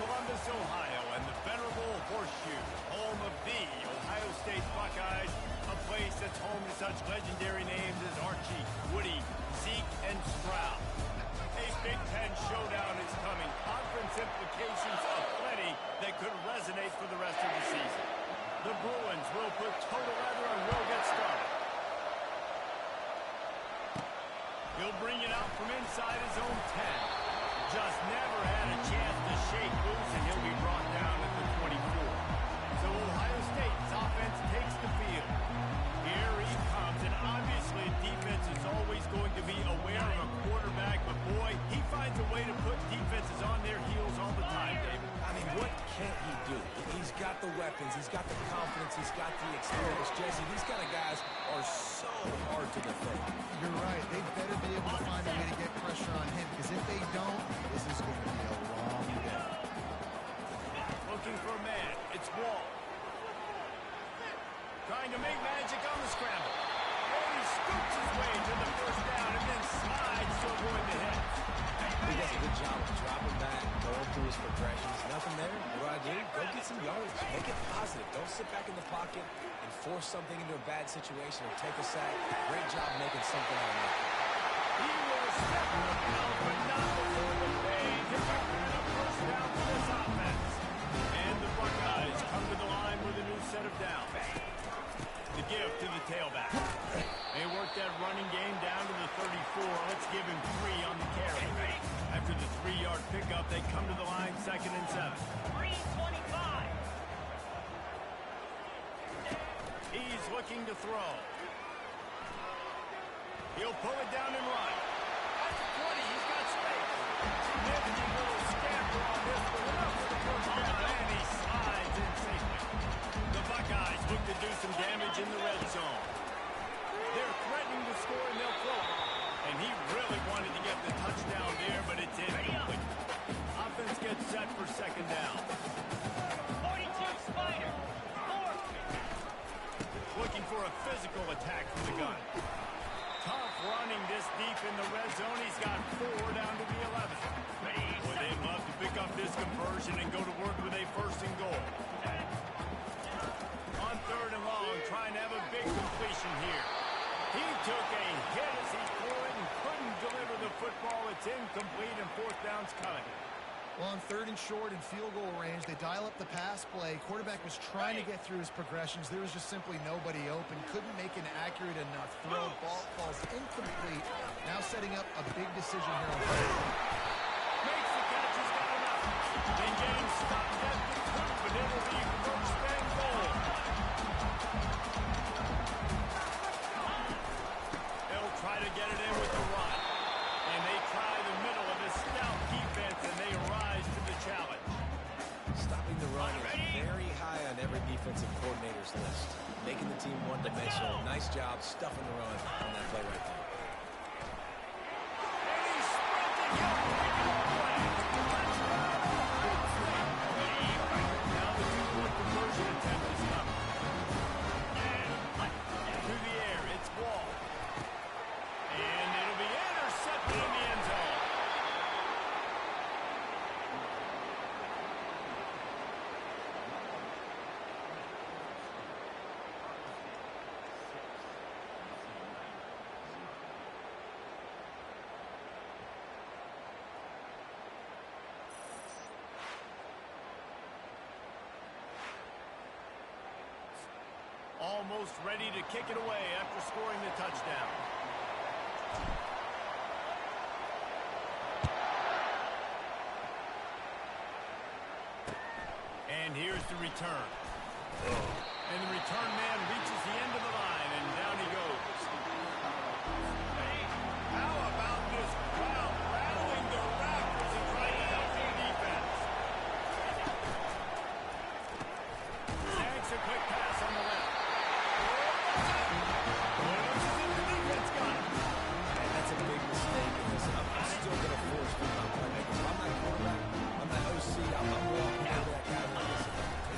Columbus, Ohio, and the venerable Horseshoe, home of the Ohio State Buckeyes, a place that's home to such legendary names as Archie, Woody, Zeke, and Stroud. A Big Ten showdown is coming. Conference implications aplenty that could resonate for the rest of the season. The Bruins will put total leather and will get started. He'll bring it out from inside his own 10. Just never had a chance to shake loose, and he'll be brought down at the 24. So Ohio State's offense takes the field. Here he comes, and obviously defense is always going to be aware of a quarterback, but boy, he finds a way to put defenses on their heels all the time, David. I mean, what can't he do? He's got the weapons, he's got the confidence, he's got the experience. Jesse, these kind of guys are so hard to defend. You're right. They better be able to find a way to get pressure on him, because if they don't, this is going to be a long day. Looking for a man. It's Wall. Trying to make magic on the scramble. And he scoops his way to the first down and then slides to avoid the hit. He does a good job of dropping back, going through his progressions. Nothing there. What do? Go get some yards. Make it positive. Don't sit back in the pocket and force something into a bad situation or take a sack. Great job making something out of it. He will step the field, but not before the fade. He'll get a first down for this offense. And the Buckeyes come to the line with a new set of downs. The give to the tailback. They work that running game down to the 34. Let's give him 3 on the carry. After the 3-yard pickup, they come to the line 2nd and 7. 3:25. He's looking to throw. He'll pull it down and run. At the 20, he's got space. Nifty little scamper on this one. Enough for the first down, and he slides in safely. The Buckeyes look to do some damage in the red zone. They're threatening to score, and they'll throw it. And he really wanted to get the touchdown there, but it's incomplete. Offense gets set for 2nd down. 42 Spider. 4. Looking for a physical attack from the gun. Tough running this deep in the red zone. He's got 4 down to the 11. Boy, they'd love to pick up this conversion and go to work with a 1st and goal. On 3rd and long, trying to have a big completion here. He took a hit as he threw it and couldn't deliver the football. It's incomplete, and 4th down's coming. Well, on 3rd and short and field goal range, they dial up the pass play. Quarterback was trying to get through his progressions. There was just simply nobody open. Couldn't make an accurate enough throw. Ball falls incomplete. Now setting up a big decision here on 3rd. Makes the catch. He's got enough. The game stopped at the 2, but it'll be 1st and goal. They'll try to get it in with the run. And they try the middle of this stout defense, and they rise to the challenge. Stopping the run is very high on every defensive coordinator's list. Making the team one-dimensional. Nice job stuffing the run on that play right there. And he's sprinting up the play. Now the 2-point conversion attempt is coming. To the air, it's Wall. And it'll be intercepted in the end zone. Almost ready to kick it away after scoring the touchdown. And here's the return. And the return man reaches the end of the line, and down he goes. How about this crowd rattling the rafters and trying to help the defense? Thanks, a quick pass on the left. That's a big mistake. I'm still going to force my playmakers. If I'm not quarterback, I'm not OC, I'm walking over that guy like this.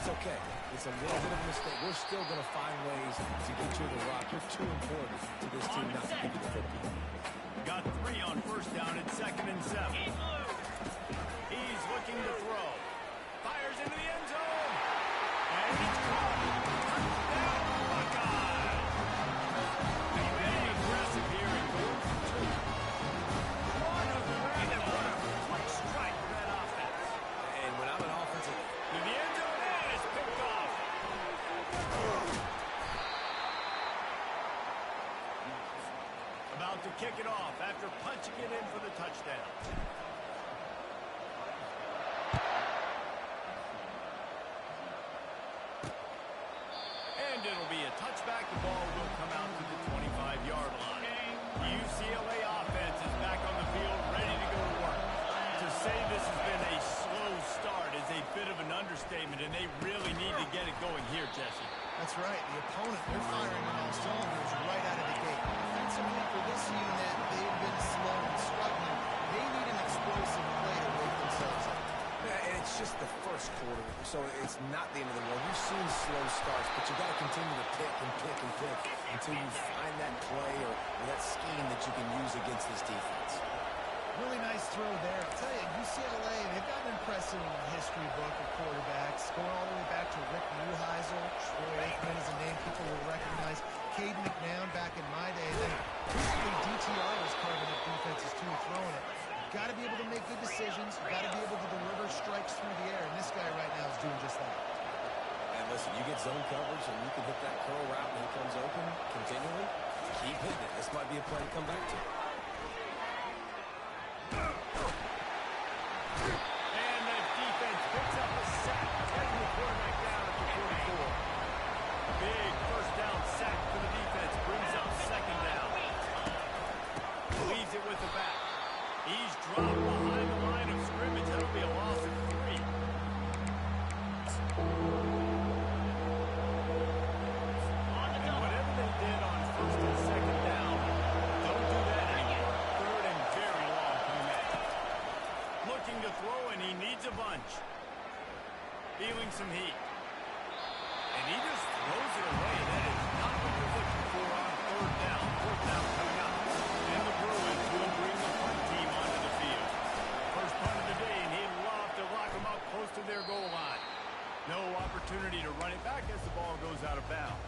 It's okay. It's a little bit of a mistake. We're still going to find ways to get you the rock. You're too important to this team not to give you the football. Got 3 on 1st down at 2nd and 7. He's looking to throw. into the end zone. And he's caught. Touchdown, Buckeyes. He's being aggressive here and going for two. What a quick strike for that offense. And when I'm an offensive... To the end zone, and it's picked off. About to kick it off after punching it in for the touchdown. And it'll be a touchback. The ball will come out to the 25-yard line. The UCLA offense is back on the field, ready to go to work. To say this has been a slow start is a bit of an understatement, and they really need to get it going here, Jesse. That's right. The opponent, they're firing on all cylinders right out of the gate. Defensively for this unit, they've been slow and struggling. They need an explosive play to wake themselves up. Yeah, and it's just the first quarter, so it's not the end of the world. We've seen slow starts, but you got to continue to pick and pick and pick until you find that play or that scheme that you can use against this defense. Really nice throw there. I'll tell you, UCLA, they've got an impressive history book of quarterbacks, going all the way back to Rick Neuheisel. Troy Aikman is a name people will recognize. Caden McNown back in my day. Then recently DTR was carving up defenses too, throwing it. Got to be able to make good decisions. Got to be able to deliver strikes through the air. And this guy right now is doing just that. And listen, you get zone coverage and you can hit that curl route when he comes open continually. Keep hitting it. This might be a play to come back to. And the defense picks up a sack, getting the quarterback down at the 44. Big first down sack for the defense, brings up second down. Leaves it with the back. He's dropped behind the line of scrimmage. That'll be a loss of 3. And whatever they did on first and second down, don't do that anymore. Third and very long coming at him. Looking to throw, and he needs a bunch. Feeling some heat. And he just throws it away. That is not what you're looking for on third down. Fourth down coming up. And the Bruins will bring the punt team onto the field. First punt of the day, and he'd love to lock them up close to their goal line. No opportunity to run it back as the ball goes out of bounds.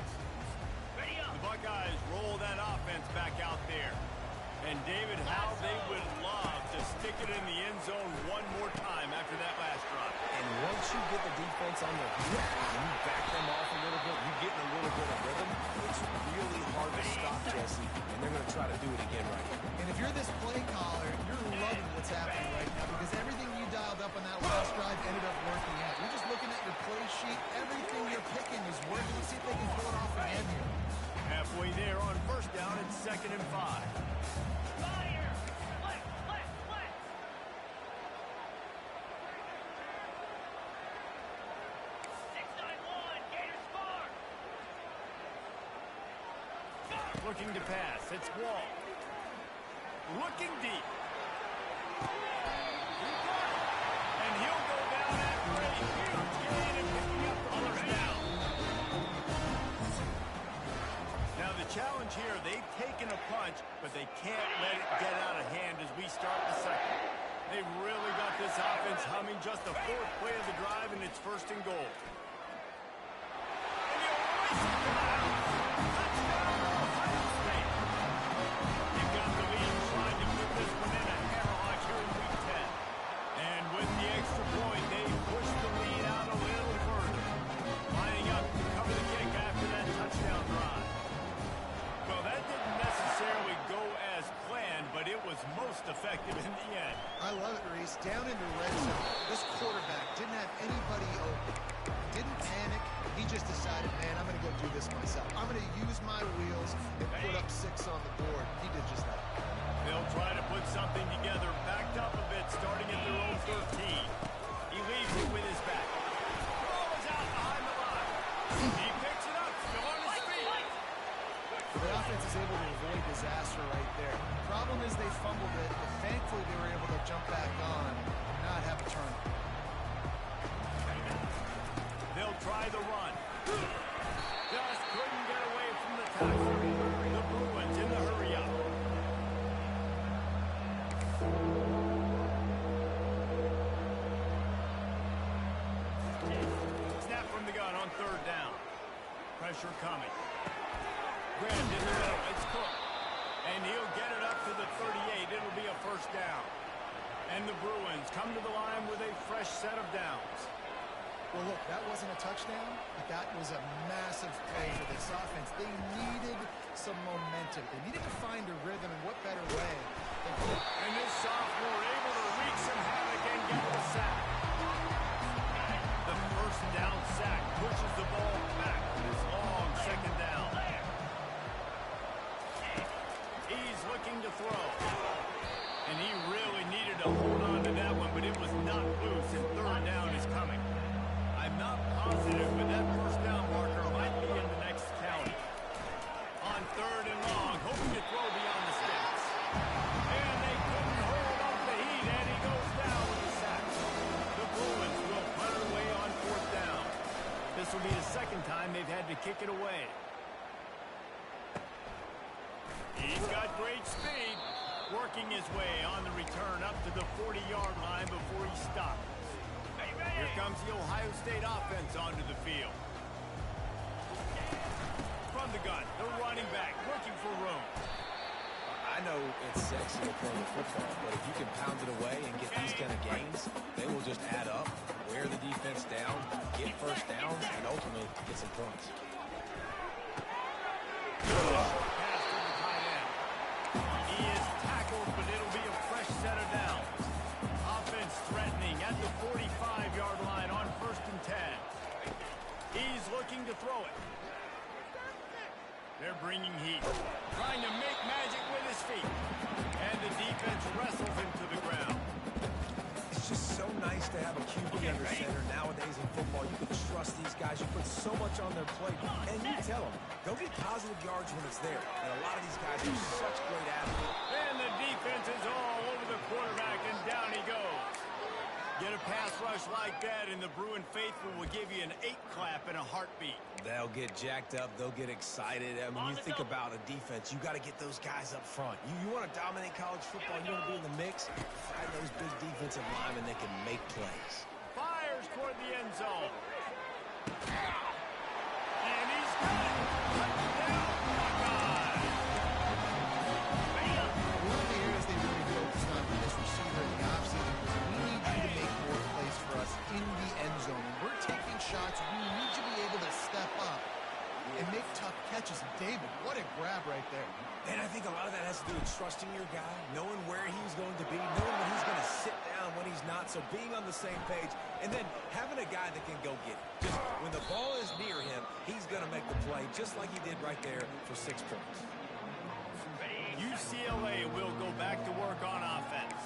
The Buckeyes roll that offense back out there. And David, how they would love to stick it in the end zone one more time after that last drive. And once you get the defense on their feet and you back them off a little bit, you get in a little bit of rhythm, it's really hard to stop, Jesse, and they're going to try to do it again right here. And if you're this play caller, you're loving what's happening right now because everything you dialed up on that last drive ended up working out. You're just looking at your play sheet. Everything you're picking is working. Let's see if they can pull it off again here. Halfway there on first down, it's 2nd and 5. Fire! Split! Split! Split! 6-9-1! Gators score! Looking to pass. It's Wall. Looking deep. And he'll go down after a huge gain and picking up the first down. Now the challenge here, they've taken a punch, but they can't let it get out of hand as we start the second. They've really got this offense humming. Just the 4th play of the drive, and it's 1st and goal. And he'll race it to the house. Touchdown, Ohio State. They've got the lead, trying to put this one in a hammerlock here in week 10. And with the extra point, they push the lead out a little further. Lining up to cover the kick after that touchdown drive. Well, that didn't necessarily go as planned, but it was most effective in the end. I love it, Reese. Down into red zone. This quarterback didn't have anybody open. Didn't panic. He just decided, man, I'm going to go do this myself. I'm going to use my wheels and put up 6 on the board. He did just that. They'll try to put something together, backed up a bit, starting at their own 13. He leaves it with his back. Throw is out behind the line. He picks it up, still on his feet. The offense is able to avoid disaster right there. Problem is they fumbled it, but thankfully they were able to jump back on and not have a turnover. They'll try the run. Just couldn't get away from the tackle. The Bruins in the hurry up. jammed in the middle. It's Cook. And he'll get it up to the 38. It'll be a first down. And the Bruins come to the line with a fresh set of downs. Well, look, that wasn't a touchdown, but that was a massive play for this offense. They needed some momentum. They needed to find a rhythm, and what better way than to... And this sophomore able to wreak some havoc and get the sack. The first down sack pushes the ball back to this long second down. He's looking to throw. And he really needed to hold on to that one, but it was not loose, and third down is coming. I'm not positive, but that first down marker might be in the next county. On third and long, hoping to throw beyond the sticks. And they couldn't hold off the heat, and he goes down with a sack. The Bruins will punt it away on fourth down. This will be the second time they've had to kick it away. He's got great speed, working his way on the return up to the 40-yard line before he stops. Here comes the Ohio State offense onto the field. From the gun, the running back looking for room. I know it's sexy to play the football, but if you can pound it away and get these kind of gains, they will just add up, wear the defense down, get first downs, and ultimately get some points. Pass to the tight end. He is tackled, but it'll be a fresh set of downs. Offense threatening at the 45-yard line on 1st and 10. He's looking to throw it. They're bringing heat, trying to make magic with his feet. And the defense wrestles him to the ground. It's just so nice to have a QB under center. Nowadays in football, you can trust these guys. You put so much on their plate, and you tell them, go get positive yards when it's there. And a lot of these guys are such great athletes. And the defense is all over the quarterback, and down he goes. Get a pass rush like that, and the Bruin faithful will give you an 8-clap in a heartbeat. They'll get jacked up. They'll get excited. I mean, you think about a defense, you got to get those guys up front. You want to dominate college football, you want to be in the mix, find those big defensive linemen that can make plays. Fires toward the end zone. And he's got it. Touchdown, Buckeyes. One of the areas they really focused on for this receiver in the offseason was we need you to make more plays for us in the end zone. When we're taking shots, we need you to be able to step up and make tough catches. David, what a grab right there. And I think a lot of that has to do with trusting your guy, knowing where he's going to be, knowing when he's going to sit down, when he's not, so being on the same page, and then having a guy that can go get it. Just when the ball is near him, he's going to make the play, just like he did right there for 6 points. UCLA will go back to work on offense.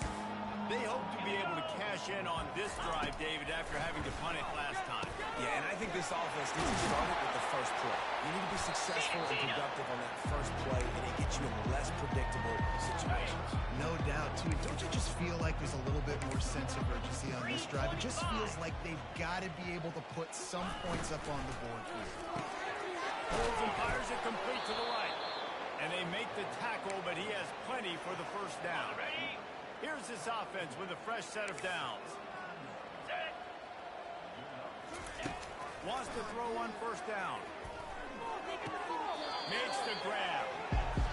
They hope to be able to cash in on this drive, David, after having to punt it last time. Yeah, and I think this offense needs to start it with the first play. You need to be successful and productive on that first play, and it gets you in less predictable situations. No doubt, too. Don't you just feel like there's a little bit more sense of urgency on this drive? It just feels like they've got to be able to put some points up on the board here. Holds and fires it complete to the right. And they make the tackle, but he has plenty for the first down. Here's this offense with a fresh set of downs. Wants to throw on first down. Makes the grab.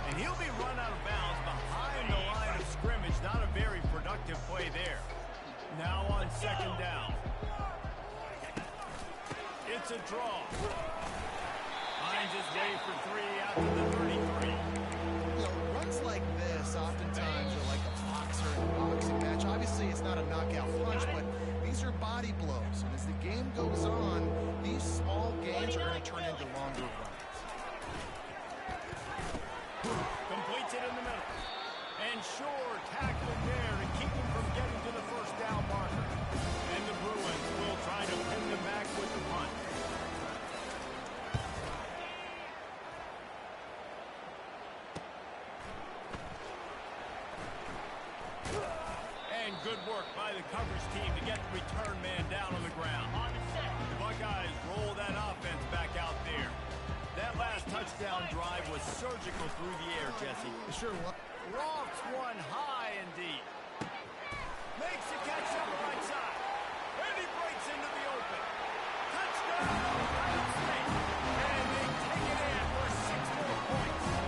And he'll be run out of bounds behind the line of scrimmage. Not a very productive play there. Now on second down. It's a draw. Finds his way for 3 out to the 33. You know, runs like this oftentimes are like a boxer in a boxing match. Obviously, it's not a knockout punch, but these are body blows. And as the game goes on, these small gains are going to turn into longer runs. Completes it in the middle. And Shore tackling there to keep him from getting to the first down marker. And the Bruins will try to pin them back with the punt. And good work by the coverage team to get the return man down on the ground. The Buckeyes roll that offense back out there. That last touchdown drive was surgical through the air, Jesse. Sure, what? Lofts one high and deep. Makes a catch on the right side. And he breaks into the open. Touchdown, Ohio State. And they take it in for 6 more points.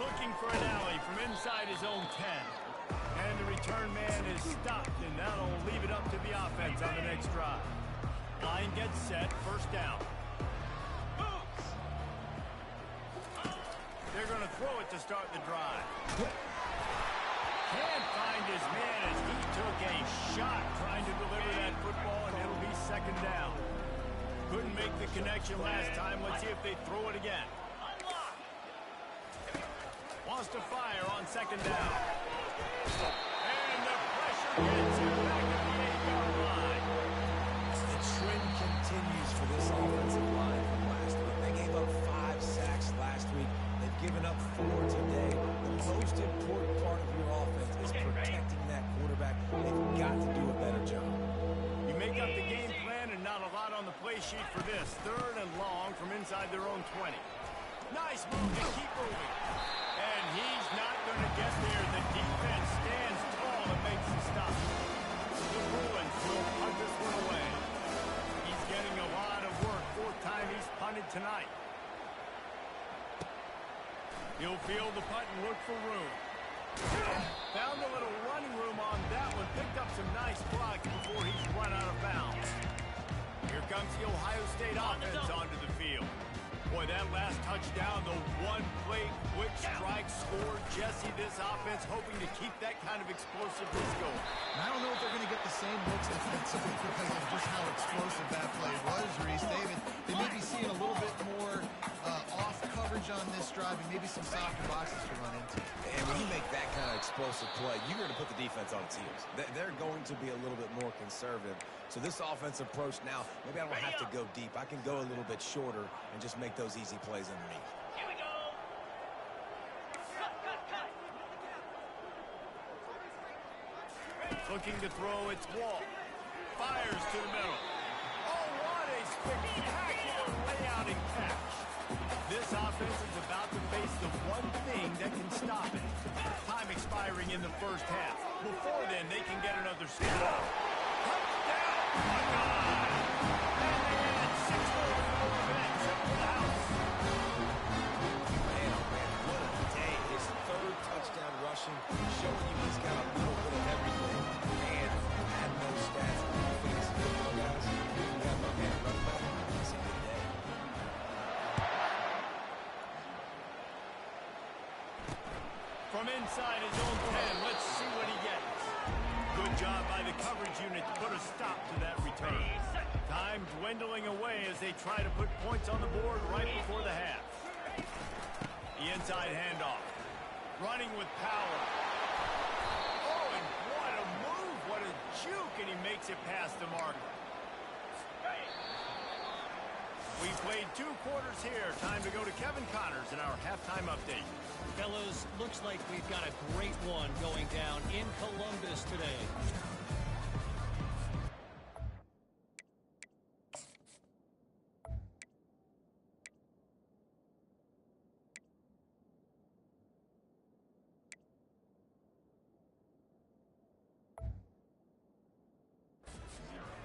Looking for an alley from inside his own 10. And the return man is stopped, and that'll leave it up to the offense on the next drive. Line gets set, first down. They're going to throw it to start the drive. Can't find his man as he took a shot trying to deliver that football, and it'll be second down. Couldn't make the connection last time. Let's see if they throw it again. Wants to fire on second down. And the pressure gets him back at the 8-yard line. The trend continues for this offensive line from last week. They gave up 5 sacks last week. They've given up 4 today. The most important part of your offense is protecting that quarterback. They've got to do a better job. You make up the game plan and not a lot on the play sheet for this. Third and long from inside their own 20. Nice move to keep moving. And he's not going to get there. The defense stands tall and makes the stop. The Bruins will punt this one away. He's getting a lot of work. 4th time he's punted tonight. He'll field the punt and look for room. Found a little running room on that one. Picked up some nice blocks before he's run out of bounds. Here comes the Ohio State offense onto the field. Boy, that last touchdown, the one-play quick strike score. Jesse, this offense hoping to keep that kind of explosiveness going. And I don't know if they're going to get the same looks defensively because of just how explosive that play was, Reese. David, they may be seeing a little bit more off coverage on this drive and maybe some softer boxes to run into. And when you make that kind of explosive play, you're going to put the defense on its heels. They're going to be a little bit more conservative. So this offensive approach now, maybe I don't have to go deep. I can go a little bit shorter and just make those easy plays underneath. Here we go. Cut. Looking to throw, it's Wall. Fires to the middle. Oh, what a spectacular layout and catch. This offense is about to face the one thing that can stop it. Time expiring in the first half. Before then, they can get another stop. Touchdown! And they add 6 more to the event at the house. Man, oh man, what a day. His 3rd touchdown rushing, showing you he's got a little bit of everything. And had no stats. Defense, football guys. You got my man running back. It's a good day. From inside his own 10, let's see what he gets. Good job by the coverage unit to put a stop to that return. Time dwindling away as they try to put points on the board right before the half. The inside handoff. Running with power. Oh, and what a move. What a juke, and he makes it past the marker. We played 2 quarters here. Time to go to Kevin Connors in our halftime update. Fellas, looks like we've got a great one going down in Columbus today.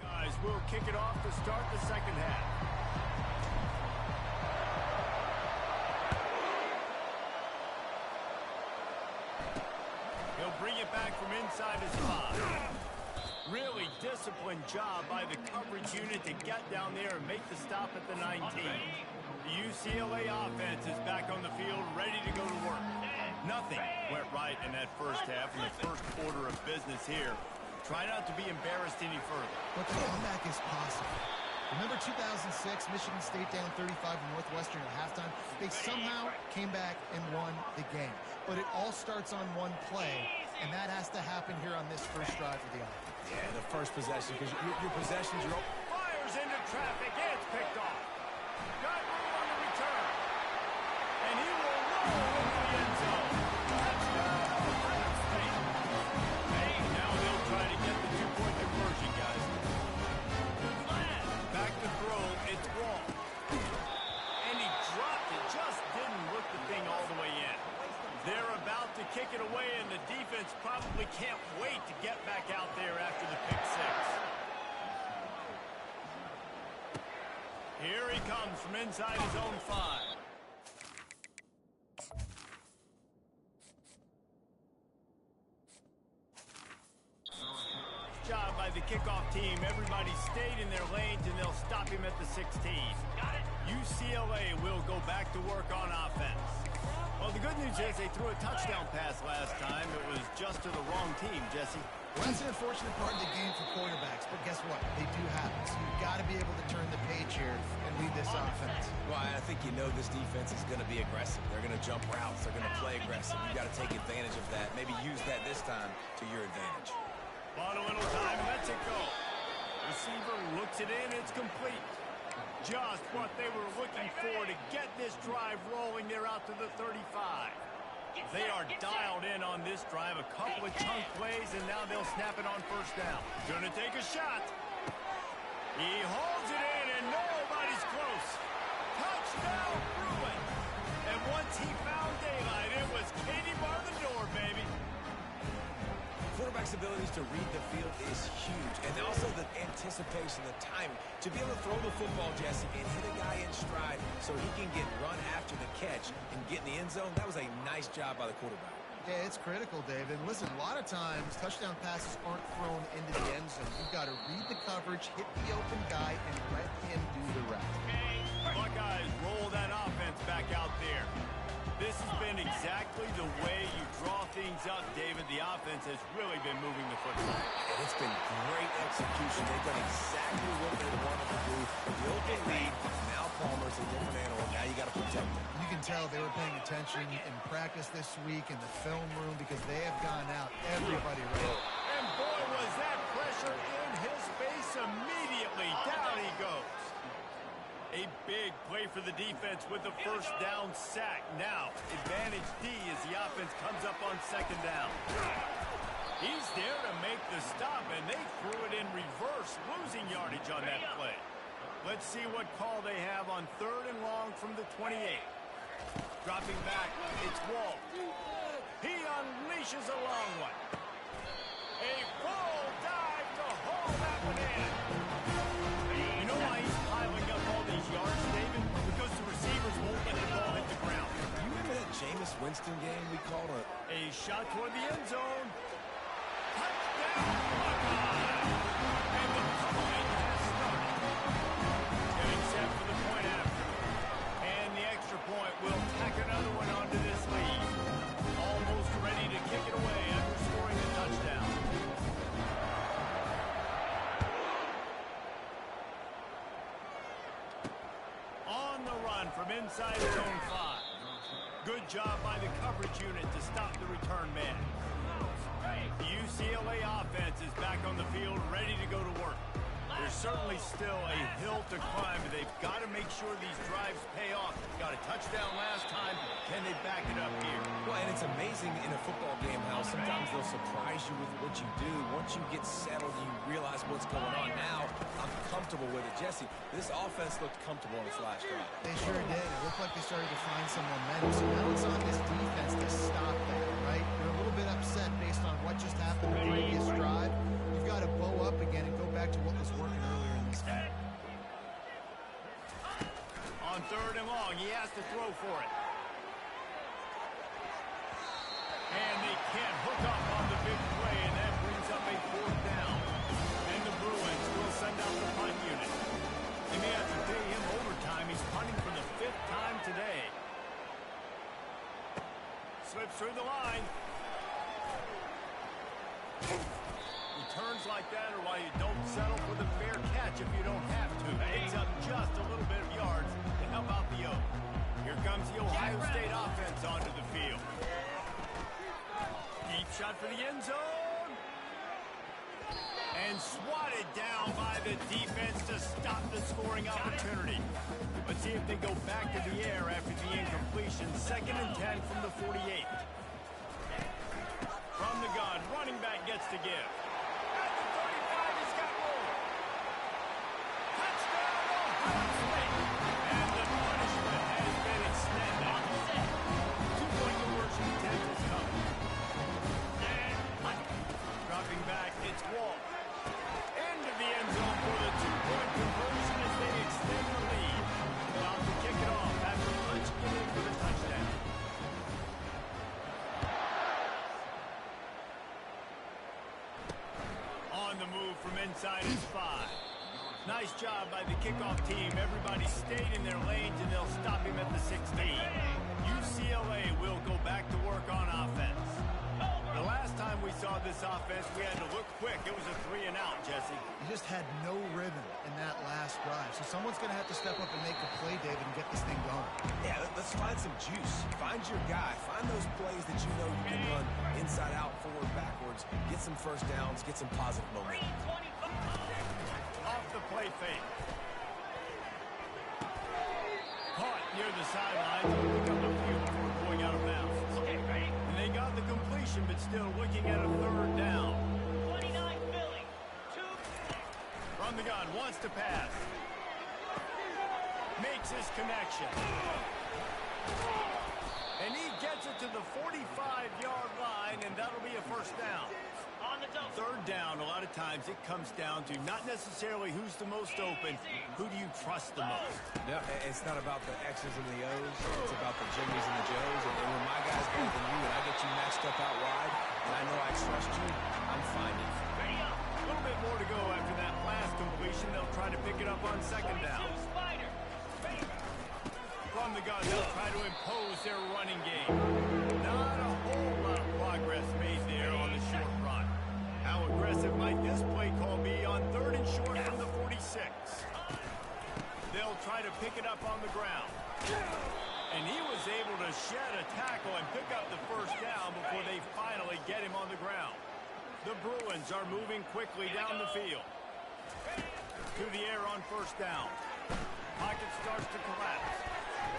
Guys, we'll kick it off to start the second half. He'll bring it back from inside his 5. Really disciplined job by the coverage unit to get down there and make the stop at the 19. The UCLA offense is back on the field, ready to go to work. Nothing went right in that first half, in the first quarter of business here. Try not to be embarrassed any further. But the comeback is possible. Remember 2006, Michigan State down 35 to Northwestern at halftime? They somehow came back and won the game. But it all starts on one play, and that has to happen here on this first drive of the offense. Yeah, the first possession, because your possessions, you're open. Fires into traffic, it's picked off. Got room on the return. And he will roll into the end zone. Touchdown, Ohio State. Hey, now they'll try to get the 2-point conversion, guys. Back to throw, it's Wall. And he dropped it, just didn't look the thing all the way in. They're about to kick it away, and the defense probably can't wait to get back out there after the pick 6. Here he comes from inside his own 5. job by the kickoff team. Everybody stayed in their lanes, and they'll stop him at the 16. Got it. UCLA will go back to work on offense. Well, the good news is they threw a touchdown pass last time. It was just to the wrong team, Jesse. Well, that's an unfortunate part of the game for quarterbacks, but guess what? They do happen. So you've got to be able to turn the page here and lead this offense. Well, I think you know this defense is going to be aggressive. They're going to jump routes. They're going to play aggressive. You got to take advantage of that. Maybe use that this time to your advantage. Bought a little time, lets it go. Receiver looks it in, it's complete. Just what they were looking for to get this drive rolling. They're out to the 35. They are dialed in on this drive. A couple of chunk plays, and now they'll snap it on first down. Gonna take a shot. He holds it in, and nobody's close. Touchdown, Bruin. And once he found daylight, it was Katie bar the door, baby. Quarterback's abilities to read the field is huge. And also the anticipation, the timing. To be able to throw the football, Jesse, and hit a guy in stride so he can get run after the catch and get in the end zone, that was a nice job by the quarterback. Yeah, it's critical, David. Listen, a lot of times touchdown passes aren't thrown into the end zone. You've got to read the coverage, hit the open guy, and let him do the rest. Buckeyes roll that offense back out there. This has been exactly the way you draw things up, David. The offense has really been moving the football. And it's been great execution. They've done exactly what they wanted to do. Build the lead. Now Palmer's a different animal. Now you got to protect him. You can tell they were paying attention in practice this week in the film room because they have gone out everybody right. And boy, was that pressure in his face immediately. Down he goes. A big play for the defense with the first down sack. Now, advantage D as the offense comes up on second down. He's there to make the stop, and they threw it in reverse, losing yardage on that play. Let's see what call they have on third and long from the 28. Dropping back, it's Walt. He unleashes a long one. A full dive to haul that one in. You know why he's piling up all these yards, David? Because the receivers won't let the ball hit the ground. You remember that Jameis Winston game we called A shot toward the end zone. Touchdown, Buckeyes! And the point has started. Getting set for the point after. And the extra point will tack another one onto this lead. Almost ready to kick it away after scoring a touchdown. On the run from inside zone 5. Good job by the coverage unit to stop the return man. The UCLA offense is back on the field, ready to go to work. There's certainly still a hill to climb. They've got to make sure these drives pay off. Got a touchdown last time. Can they back it up here? Well, and it's amazing in a football game how sometimes they'll surprise you with what you do. Once you get settled, you realize what's going on. Now, I'm comfortable with it. Jesse, this offense looked comfortable on its last drive. They sure did. It looked like they started to find some momentum. So now it's on this defense to stop that, right? You're a little bit upset based on what just happened in the previous drive. You've got to bow up again and go back to what was working earlier in this game. On third and long, he has to throw for it. And they can't hook up on the big play, and that brings up a fourth down. And the Bruins will send out the punt unit. They may have to pay him overtime. He's punting for the 5th time today. Slips through the line. Returns like that are why you don't settle for the fair catch if you don't have to. Picks up just a little bit of yards to help out the O. Here comes the Ohio State offense onto the field. Deep shot for the end zone. And swatted down by the defense to stop the scoring opportunity. Let's see if they go back to the air after the incompletion. 2nd and 10 from the 48. From the gun, running back gets to give. At the 35, he's got room. Touchdown, Ohio State. And the punishment has been extended. 2-point conversion attempt is coming. Dropping back, it's Walt. Into the end zone for the 2-point conversion as they extend the lead. About to kick it off after punching it in for the touchdown. men's side is 5. Nice job by the kickoff team. Everybody stayed in their lanes, and they'll stop him at the 16. UCLA will go back to work on offense. The last time we saw this offense, we had to look quick. It was a 3-and-out, Jesse. You just had no rhythm in that last drive. So someone's going to have to step up and make a play, David, and get this thing going. Yeah, let's find some juice. Find your guy. Find those plays that you know you can run inside out, forward, backwards. Get some first downs. Get some positive momentum. Off the play fake. Caught near the sidelines. Pick up a few before going out of bounds. Okay, ready? And they got the completion, but still looking at a 3rd down. 29 Philly. 2. From the gun, wants to pass. Makes his connection. And he gets it to the 45-yard line, and that'll be a 1st down. On the double. 3rd down, a lot of times it comes down to not necessarily who's the most open, who do you trust the most? No, it's not about the X's and the O's. It's about the Jimmys and the Joes. And when my guy's better than you and I get you matched up out wide, and I know I trust you, I'm finding you. Ready up. A little bit more to go after that last completion. They'll try to pick it up on 2nd down. 22 Spider. From the gun, they'll try to impose their running game. Not a whole lot of progress made there on the short run. How aggressive might this play call be on 3rd and short from the 46? They'll try to pick it up on the ground. And he was able to shed a tackle and pick up the 1st down before they finally get him on the ground. The Bruins are moving quickly down the field. To the air on 1st down. Pocket starts to collapse.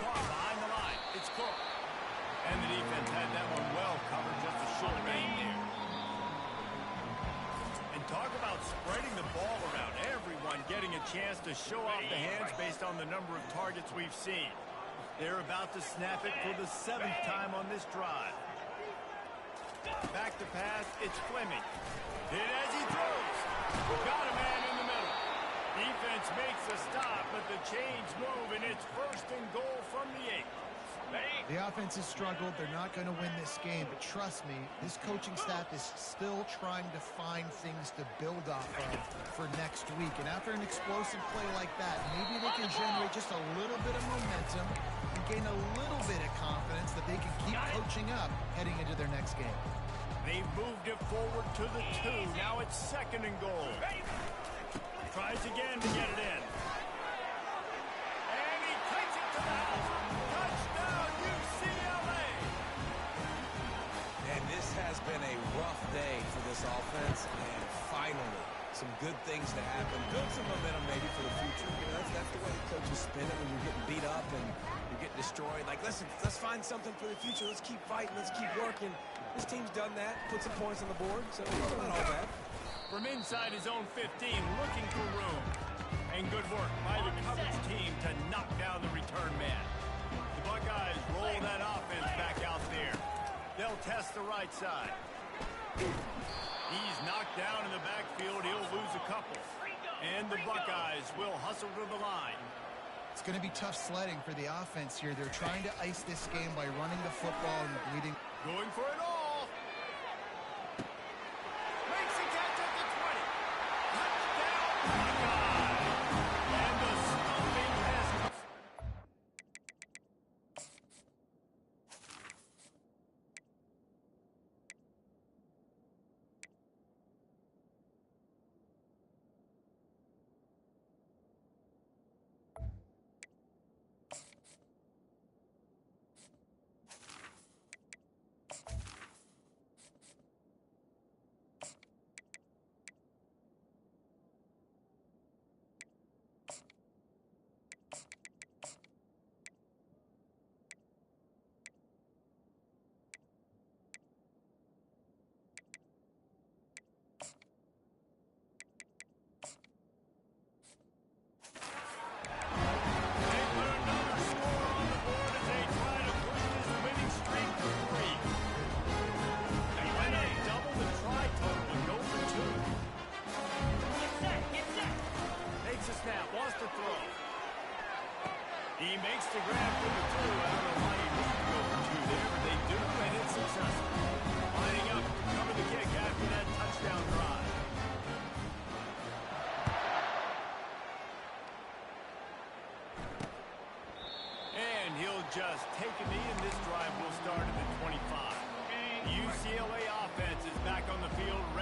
Caught behind the line. It's Cook. And the defense had that one well covered, just a short gain there. And talk about spreading the ball around. Everyone getting a chance to show off the hands based on the number of targets we've seen. They're about to snap it for the 7th time on this drive. Back to pass, it's Fleming. Hit as he throws. Got a man in the middle. Defense makes a stop, but the chains move, and it's 1st and goal from the 8. The offense has struggled. They're not going to win this game, but trust me, this coaching staff is still trying to find things to build off of for next week. And after an explosive play like that, maybe they can generate just a little bit of momentum and gain a little bit of confidence that they can keep coaching up heading into their next game. They've moved it forward to the 2. Now it's 2nd and goal. Tries again to get it in. And he takes it to the house. Touchdown, UCLA! And this has been a rough day for this offense, and finally, some good things to happen. Build some momentum maybe for the future. You know, that's the way the coaches spin it when you're getting beat up and you're getting destroyed. Like, listen, let's find something for the future. Let's keep fighting. Let's keep working. This team's done that, put some points on the board, so it's not all bad. From inside his own 15, looking for room. And good work by the coverage team to knock down the return man. The Buckeyes roll that offense back out there. They'll test the right side. He's knocked down in the backfield. He'll lose a couple. And the Buckeyes will hustle to the line. It's going to be tough sledding for the offense here. They're trying to ice this game by running the football and leading. Going for it all. Makes a catch at the 20. Touchdown, Buckeyes. And the stomping has...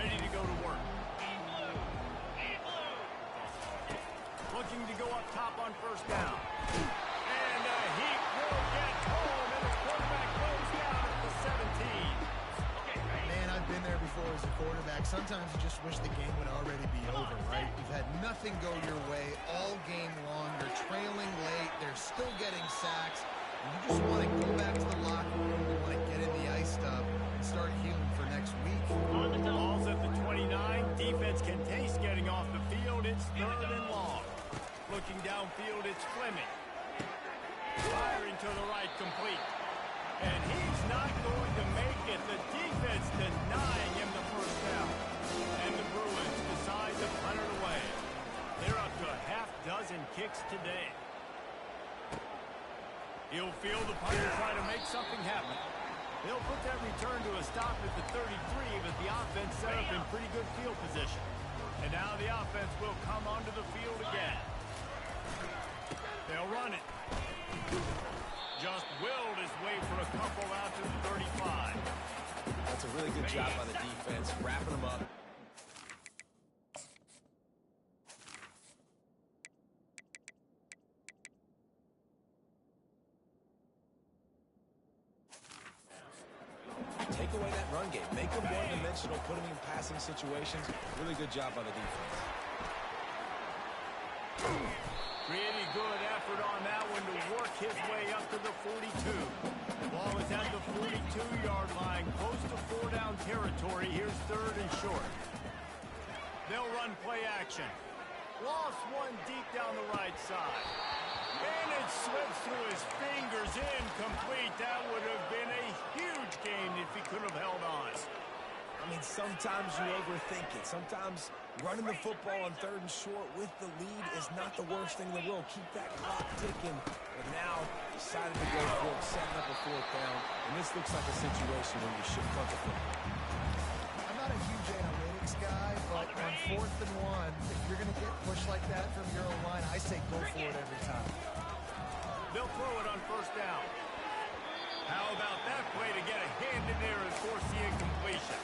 ready to go to work. Looking to go up top on first down. And he will get home, and the quarterback goes down at the 17. Man, I've been there before as a quarterback. Sometimes you just wish the game would already be over, right? You've had nothing go your way all game long. They're trailing late. They're still getting sacks. And you just want to go back to the locker room. You want to get in the ice tub and start healing for next week. Ball's at the 29. Defense can taste getting off the field. It's 3rd and long. Looking downfield, it's Fleming. Firing to the right, complete. And he's not going to make it. The defense denying him the first down. And the Bruins decide to punt it away. They're up to a half-dozen kicks today. He'll field the punt and try to make something happen. They'll put that return to a stop at the 33, but the offense set up in pretty good field position. And now the offense will come onto the field again. They'll run it. Just willed his way for a couple out to the 35. That's a really good job by the defense, wrapping them up. Take away that run game. Make them one-dimensional, put them in passing situations. Really good job by the defense. Pretty good effort on that one to work his way up to the 42. The ball is at the 42-yard line, close to 4-down territory. Here's 3rd and short. They'll run play action. Lost one deep down the right side. And it slips through his fingers, incomplete. That would have been a huge gain if he could have held on. I mean, sometimes you overthink it. Sometimes running the football on 3rd and short with the lead is not the worst thing in the world. Keep that clock ticking. But now decided to go for it, setting up a 4th down. And this looks like a situation where you should punt the football. I'm not a huge analytics guy, but on 4th and 1, if you're going to get pushed like that from your own line, I say go for it every time. They'll throw it on first down. How about that play to get a hand in there and force the incompletion?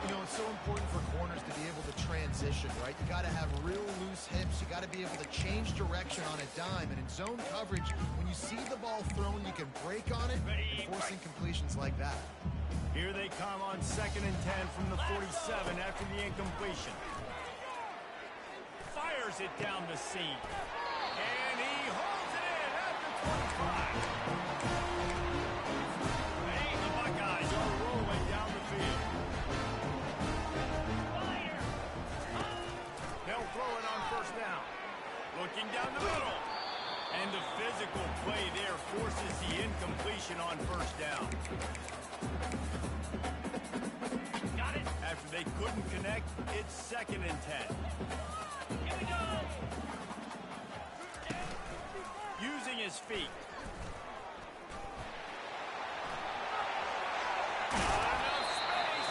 You know, it's so important for corners to be able to transition, right? You got to have real loose hips. You got to be able to change direction on a dime. And in zone coverage, when you see the ball thrown, you can break on it and force incompletions like that. Here they come on 2nd and 10 from the 47 after the incompletion. Fires it down the seam. And he holds it in at the 25. The Buckeyes are rolling down the field. They'll throw it on first down. Looking down the middle. And the physical play there forces the incompletion on first down. Got it. After they couldn't connect, it's 2nd and 10. Here we go. Using his feet. Not enough space.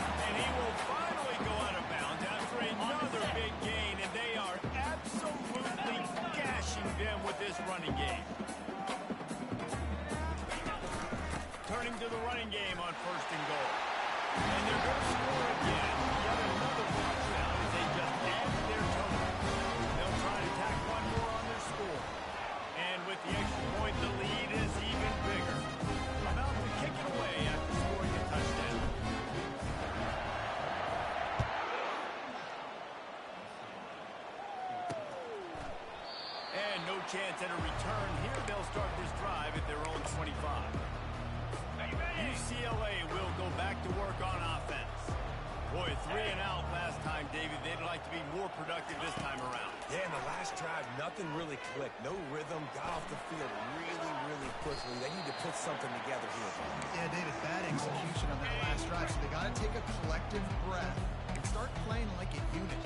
And he will finally go out of bounds after another big gain, and they are absolutely gashing them with this running game. Turning to the running game on 1st and goal. And they're going to score again. Yet another touchdown as they just add to their total. They'll try to tack one more on their score. And with the extra point, the lead is even bigger. About to kick it away after scoring a touchdown. And no chance at a return. Here they'll start this drive at their own 25. UCLA will go back to work on offense. Boy, 3 and out last time, David. They'd like to be more productive this time around. Yeah, in the last drive, nothing really clicked. No rhythm, got off the field really, really quickly. They need to put something together here. Yeah, David, bad execution on that last drive, so they got to take a collective breath and start playing like a unit.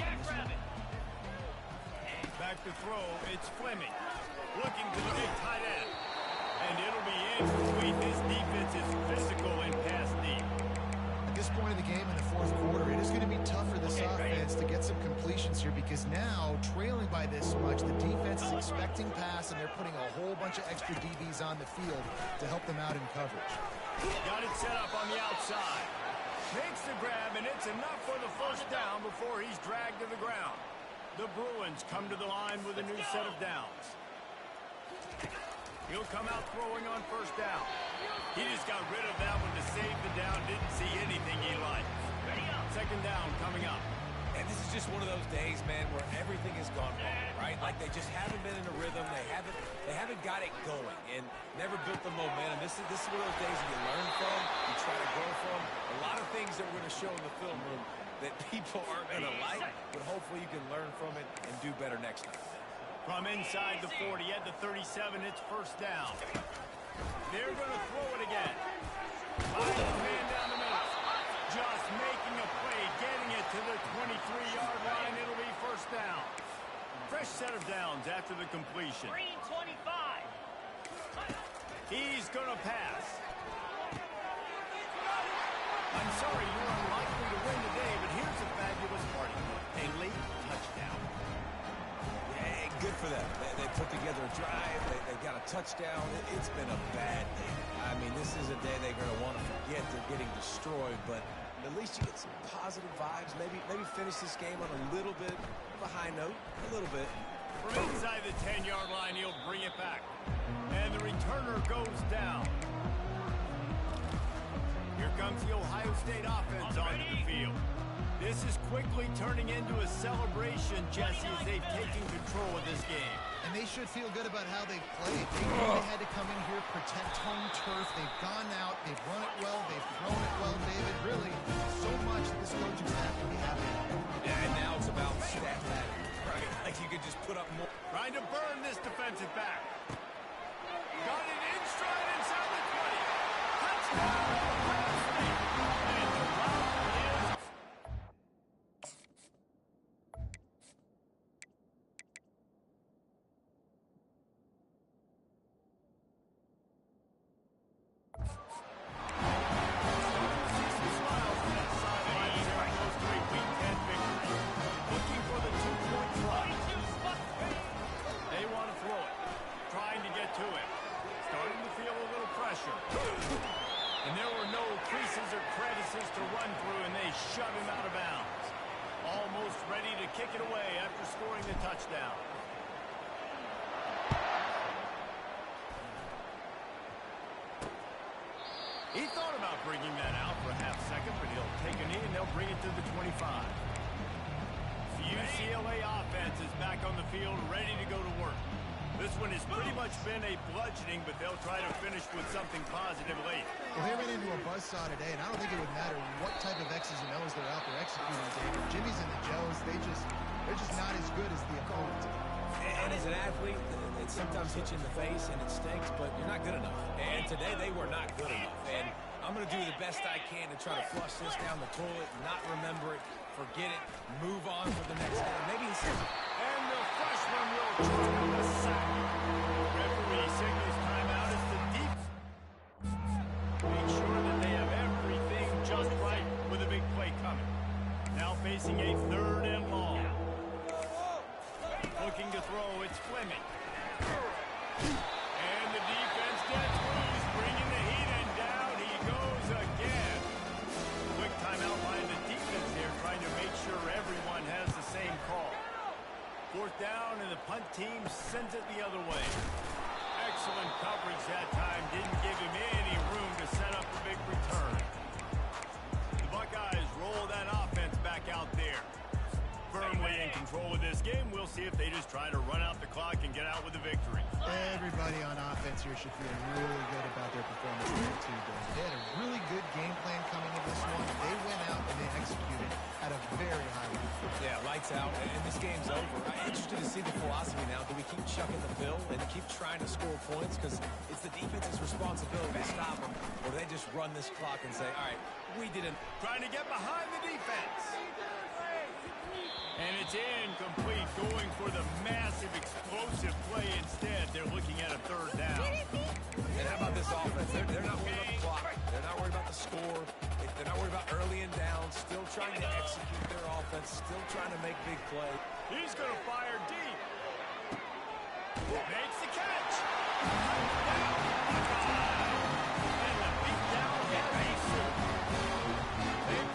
Back to throw, it's Fleming. Looking to the big tight end. And it'll be incomplete. This defense is physical and pass deep. At this point of the game in the 4th quarter, it is going to be tough for this offense to get some completions here because now, trailing by this much, the defense is expecting pass, and they're putting a whole bunch of extra DBs on the field to help them out in coverage. Got it set up on the outside. Makes the grab, and it's enough for the first down before he's dragged to the ground. The Bruins come to the line with a new set of downs. He'll come out throwing on first down. He just got rid of that one to save the down. Didn't see anything he liked. Second down coming up. And this is just one of those days, man, where everything has gone wrong, right? Like they just haven't been in a rhythm. They haven't got it going and never built the momentum. This is one of those days that you learn from, you try to grow from. A lot of things that we're going to show in the film room that people aren't going to like, but hopefully you can learn from it and do better next time. From inside the 40 at the 37, it's first down. They're going to throw it again. Finds the man down the middle. Just making a play, getting it to the 23-yard line. It'll be first down. Fresh set of downs after the completion. Green 25. He's going to pass. I'm sorry, you're unlikely to win today, but here's a fabulous party. A late touchdown. Yeah, good for them. They put together a drive. They got a touchdown. It's been a bad day. I mean, this is a day they're going to want to forget. They're getting destroyed, but at least you get some positive vibes. Maybe finish this game on a little bit of a high note. A little bit. From inside the 10-yard line, he'll bring it back. And the returner goes down. Here comes the Ohio State offense onto the field. This is quickly turning into a celebration, Jesse, as they've taken control of this game. And they should feel good about how they've played. They knew they had to come in here, protect home turf. They've gone out, they've run it well, they've thrown it well, David. Really, so much that this coaching staff can be happy about. Yeah, and now it's about stat pattern, right? Like you could just put up more. Trying to burn this defensive back. Got it in stride inside the 20. Touchdown, Ohio State. And the route is... And there were no creases or crevices to run through, and they shove him out of bounds. Almost ready to kick it away after scoring the touchdown. He thought about bringing that out for a half second, but he'll take a knee and they'll bring it to the 25. The UCLA offense is back on the field, ready to go to work. This one has pretty much been a bludgeoning, but they'll try to finish with something positive late. Well, they ran into a buzzsaw today, and I don't think it would matter what type of X's and O's they're out there executing, David. Jimmy's and the Joes, they're just not as good as the opponent. And as an athlete, it sometimes hits you in the face and it stinks, but you're not good enough. And today they were not good enough. And I'm going to do the best I can to try to flush this down the toilet, not remember it, forget it, move on for the next game. Maybe it's... And the freshman will draw the sack. Referee signals timeout as the deep. Make sure that they have everything just right with a big play coming. Now facing a third and long. Looking to throw, it's Fleming. And the defense gets loose, bringing the heat, and down he goes again. Quick timeout by the defense here, trying to make sure everyone has the same call. Fourth down, and the punt team sends it the other way. Excellent coverage that time. Didn't give him any room to set up the big return. The Buckeyes roll that offense back out there. Firmly in control of this game. We'll see if they just try to run out the clock and get out with the victory. Everybody on offense here should feel really good about their performance today, too, David. They had a really good game plan coming in this one. They went out and they executed at a very high level. Yeah, lights out, and this game's over. I'm interested to see the philosophy now. Do we keep chucking the pill and keep trying to score points? Because it's the defense's responsibility to stop them. Or do they just run this clock and say, all right, we didn't... Trying to get behind the defense. And it's incomplete, going for the massive, explosive play instead. They're looking at a third down. And how about this offense? They're not worried about the clock. They're not worried about the score. They're not worried about early and down. Still trying to execute their offense. Still trying to make big plays. He's going to fire deep. Makes the catch. And the beat down heavy suit. They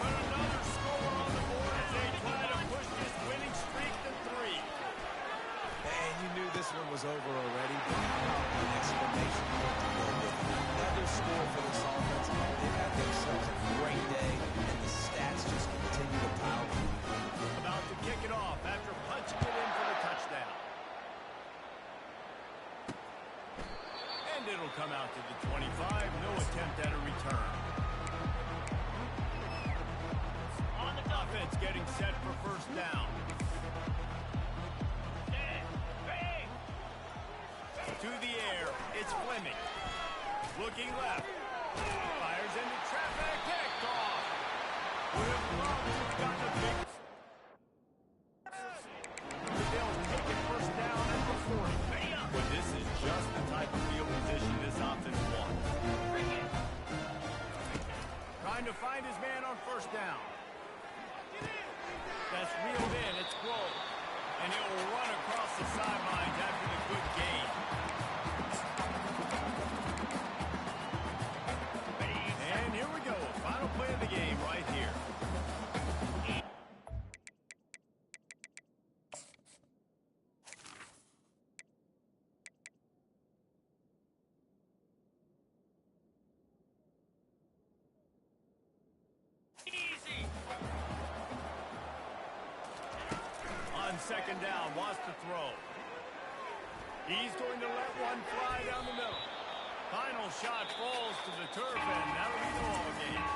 It's Fleming. Looking left. Fires into traffic. Picked off. Would have loved to have gotten a big... They'll take it first down at the 40. But this is just the type of field position this offense wants. Trying to find his man on first down. That's reeled in. It's Grove. And he'll run across the sidelines after the good gain. And here we go. Final play of the game right here. Easy. On second down, wants to throw. He's going to let one fly down the middle. Final shot falls to the turf, and that'll be the ball game.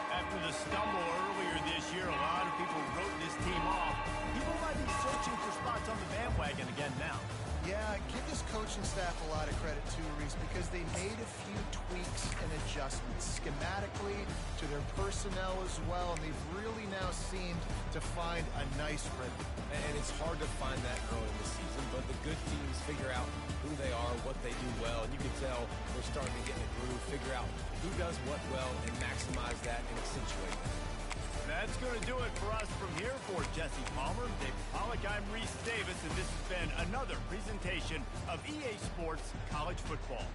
After the stumble earlier this year, a lot of people wrote this team off. People might be searching for spots on the bandwagon again now. Yeah, give this coaching staff a lot of credit too, Reese, because they made a few tweaks and adjustments schematically to their personnel as well, and they've really now seemed to find a nice rhythm. And it's hard to find that early in the season, but the good teams figure out who they are, what they do well, and you can tell they're starting to get in the groove, figure out who does what well, and maximize that and accentuate that. That's going to do it for us from here. For Jesse Palmer, David Pollack, I'm Reese Davis, and this has been another presentation of EA Sports College Football.